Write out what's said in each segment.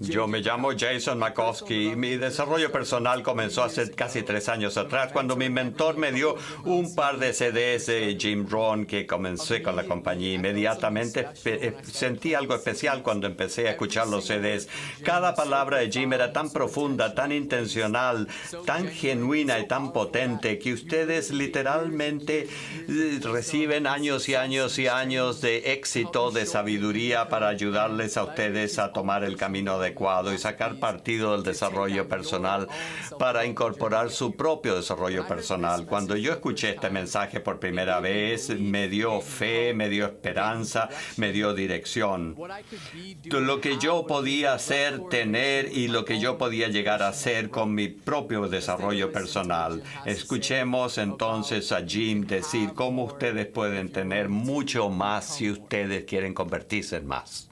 Yo me llamo Jason McCoskey. Mi desarrollo personal comenzó hace casi 3 años atrás, cuando mi mentor me dio un par de CDs de Jim Rohn que comencé con la compañía. Inmediatamente sentí algo especial cuando empecé a escuchar los CDs. Cada palabra de Jim era tan profunda, tan intencional, tan genuina y tan potente que ustedes literalmente reciben años y años y años de éxito, de sabiduría para ayudarles a ustedes a tomar el camino adecuado y sacar partido del desarrollo personal para incorporar su propio desarrollo personal. Cuando yo escuché este mensaje por primera vez, me dio fe, me dio esperanza, me dio dirección. Lo que yo podía hacer, tener y lo que yo podía llegar a hacer con mi propio desarrollo personal. Escuchemos entonces a Jim decir cómo ustedes pueden tener mucho más si ustedes quieren convertirse en más.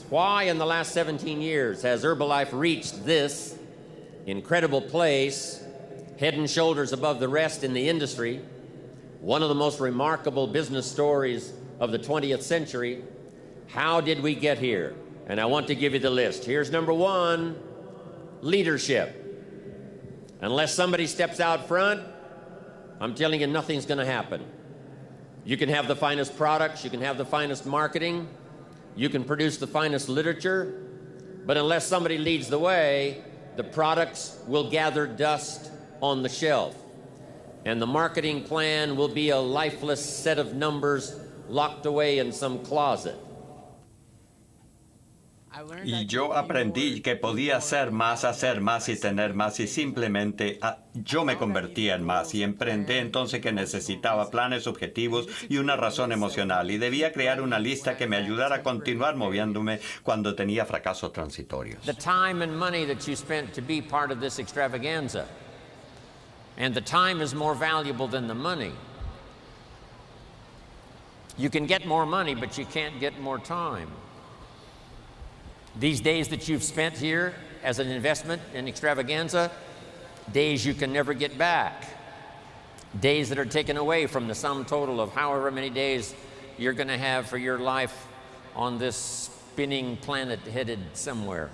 Why in the last 17 years has Herbalife reached this incredible place, head and shoulders above the rest in the industry, one of the most remarkable business stories of the 20th century? How did we get here? And I want to give you the list. Here's number 1, leadership. Unless somebody steps out front, I'm telling you, nothing's going to happen. You can have the finest products, you can have the finest marketing, you can produce the finest literature, but unless somebody leads the way, the products will gather dust on the shelf. And the marketing plan will be a lifeless set of numbers locked away in some closet. Y yo aprendí que podía hacer más y tener más, y simplemente yo me convertía en más y emprendí entonces que necesitaba planes, objetivos y una razón emocional, y debía crear una lista que me ayudara a continuar moviéndome cuando tenía fracasos transitorios. The time and money that you spent to be part of this extravaganza, and the time is more valuable than the money. You can get more money, but you can't get more time. These days that you've spent here as an investment in extravaganza, days you can never get back. Days that are taken away from the sum total of however many days you're going to have for your life on this spinning planet headed somewhere.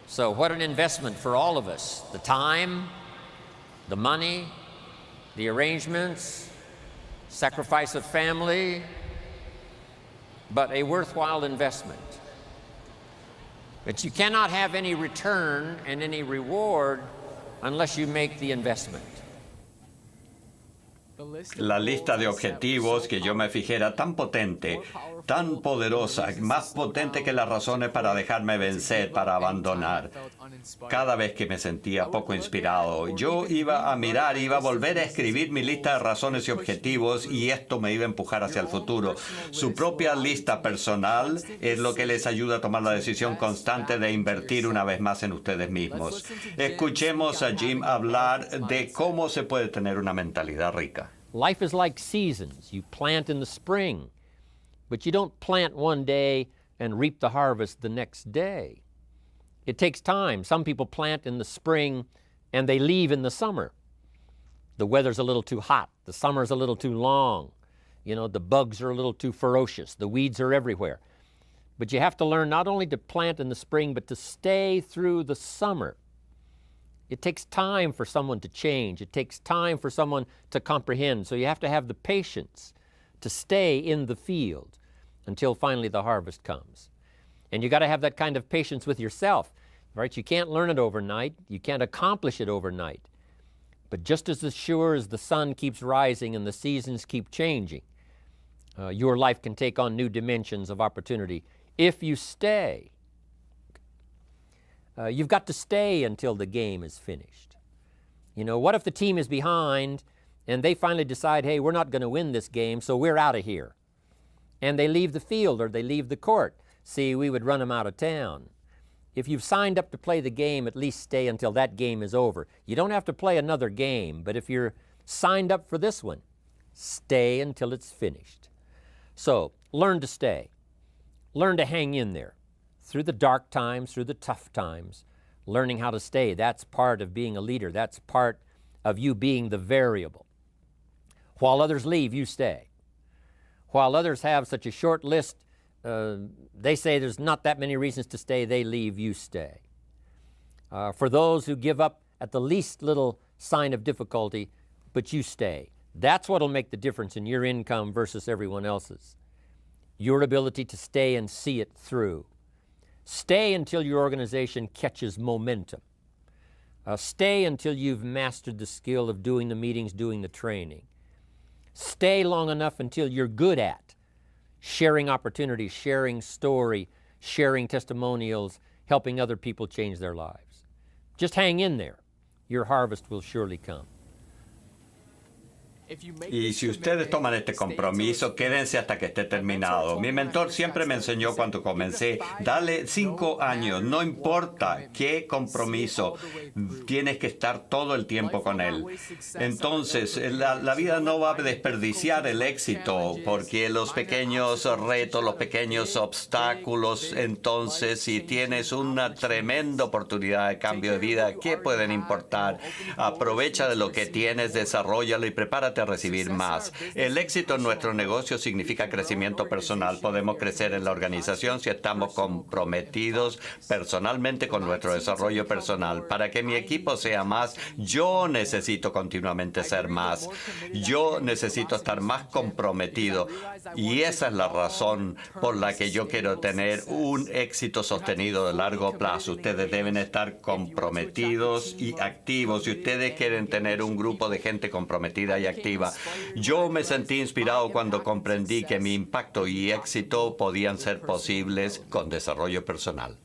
So what an investment for all of us. The time, the money, the arrangements, sacrifice of family, but a worthwhile investment. But you cannot have any return and any reward unless you make the investment. La lista de objetivos que yo me fijé era tan potente, tan poderosa, más potente que las razones para dejarme vencer, para abandonar. Cada vez que me sentía poco inspirado, yo iba a mirar, iba a volver a escribir mi lista de razones y objetivos, y esto me iba a empujar hacia el futuro. Su propia lista personal es lo que les ayuda a tomar la decisión constante de invertir una vez más en ustedes mismos. Escuchemos a Jim hablar de cómo se puede tener una mentalidad rica. Life is like seasons. You plant in the spring, but you don't plant one day and reap the harvest the next day. It takes time. Some people plant in the spring and they leave in the summer. The weather's a little too hot. The summer's a little too long. You know, the bugs are a little too ferocious. The weeds are everywhere. But you have to learn not only to plant in the spring, but to stay through the summer. It takes time for someone to change. It takes time for someone to comprehend. So you have to have the patience to stay in the field until finally the harvest comes. And you got to have that kind of patience with yourself, right? You can't learn it overnight. You can't accomplish it overnight. But just as sure as the sun keeps rising and the seasons keep changing, your life can take on new dimensions of opportunity if you stay. You've got to stay until the game is finished. You know, what if the team is behind and they finally decide, hey, we're not going to win this game, so we're out of here. And they leave the field or they leave the court. See, we would run them out of town. If you've signed up to play the game, at least stay until that game is over. You don't have to play another game, but if you're signed up for this one, stay until it's finished. So, learn to stay. Learn to hang in there. Through the dark times, through the tough times, learning how to stay. That's part of being a leader. That's part of you being the variable. While others leave, you stay. While others have such a short list they say there's not that many reasons to stay. They leave, you stay. For those who give up at the least little sign of difficulty, but you stay. That's what will make the difference in your income versus everyone else's. Your ability to stay and see it through. Stay until your organization catches momentum. Stay until you've mastered the skill of doing the meetings, doing the training. Stay long enough until you're good at sharing opportunities, sharing story, sharing testimonials, helping other people change their lives. Just hang in there. Your harvest will surely come. Y si ustedes toman este compromiso, quédense hasta que esté terminado. Mi mentor siempre me enseñó cuando comencé, dale 5 años, no importa qué compromiso, tienes que estar todo el tiempo con él. Entonces, la vida no va a desperdiciar el éxito, porque los pequeños retos, los pequeños obstáculos, entonces, si tienes una tremenda oportunidad de cambio de vida, ¿qué pueden importar? Aprovecha de lo que tienes, desarróllalo y prepárate a recibir más. El éxito en nuestro negocio significa crecimiento personal. Podemos crecer en la organización si estamos comprometidos personalmente con nuestro desarrollo personal. Para que mi equipo sea más, yo necesito continuamente ser más. Yo necesito estar más comprometido. Y esa es la razón por la que yo quiero tener un éxito sostenido de largo plazo. Ustedes deben estar comprometidos y activos. Si ustedes quieren tener un grupo de gente comprometida y activa, yo me sentí inspirado cuando comprendí que mi impacto y éxito podían ser posibles con desarrollo personal.